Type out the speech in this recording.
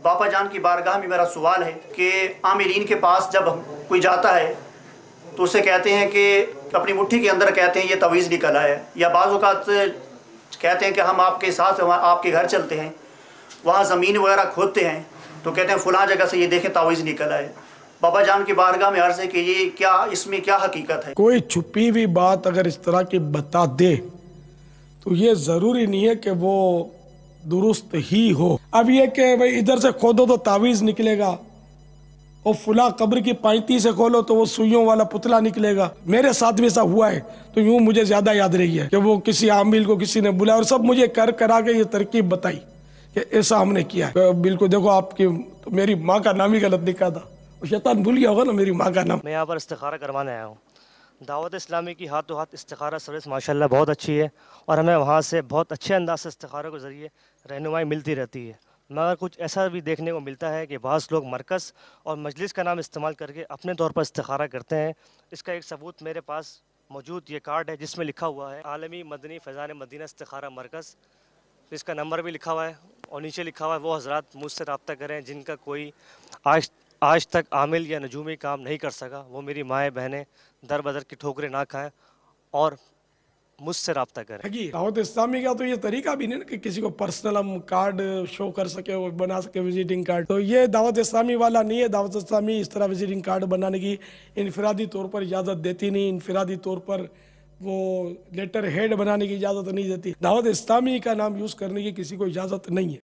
बापा जान की बारगाह में मेरा सवाल है कि आमिरीन के पास जब कोई जाता है तो उसे कहते हैं कि अपनी मुट्ठी के अंदर कहते हैं ये तवीज़ निकल आया है, या बाज़ औक़ात कहते हैं कि हम आपके साथ आपके घर चलते हैं, वहाँ ज़मीन वगैरह खोदते हैं तो कहते हैं फ़लाँ जगह से ये देखें तावीज़ निकल आए। बाबा जान की बारगाह में अर्ज़ है कि ये क्या, इसमें क्या हकीकत है? कोई छुपी हुई बात अगर इस तरह की बता दे तो ये ज़रूरी नहीं है कि वो दुरुस्त ही हो। अब ये कि भाई इधर से खोदो तो तावीज़ निकलेगा और फुला कब्र की पाइती से खोलो तो वो सुइयों वाला पुतला निकलेगा। मेरे साथ भी ऐसा हुआ है तो यूं मुझे ज्यादा याद रही है कि वो किसी आमिल को किसी ने बुलाया और सब मुझे कर करा के ये तरकीब बताई कि ऐसा हमने किया है। तो बिल्कुल देखो आपकी तो मेरी माँ का नाम ही गलत लिखा था, शैतान भूल गया होगा ना मेरी माँ का नाम। मैं यहाँ पर इस्तिखारा करवाने आया हूँ। दावत इस्लामी की हाथों हाथ इस्तिखारा सर्विस माशाल्लाह बहुत अच्छी है और हमें वहाँ से बहुत अच्छे अंदाज से इस्तिखारा के ज़रिए रहनुमाई मिलती रहती है। मगर कुछ ऐसा भी देखने को मिलता है कि बाज़ लोग मरकज़ और मजलिस का नाम इस्तेमाल करके अपने तौर पर इस्तिखारा करते हैं। इसका एक सबूत मेरे पास मौजूद ये कार्ड है जिसमें लिखा हुआ है आलमी मदनी फैज़ान मदीना इस्तिखारा मरकज़। इसका नंबर भी लिखा हुआ है और नीचे लिखा हुआ है वो हज़रात मुझसे रब्ता करें जिनका कोई आज तक आमिल या नजूमी काम नहीं कर सका, वो मेरी माएँ बहनें दर बदर की ठोकरें ना खाएं और मुझसे रब्ता करें। दावत इस्लामी का तो ये तरीका भी नहीं ना कि किसी को पर्सनल हम कार्ड शो कर सके और बना सके विजिटिंग कार्ड, तो ये दावत इस्लामी वाला नहीं है। दावत इस्लामी इस तरह विजिटिंग कार्ड बनाने की इनफरादी तौर पर इजाज़त देती नहीं, इनफरादी तौर पर वो लेटर हेड बनाने की इजाज़त नहीं देती। दावत इस्लामी का नाम यूज़ करने की किसी को इजाज़त नहीं है।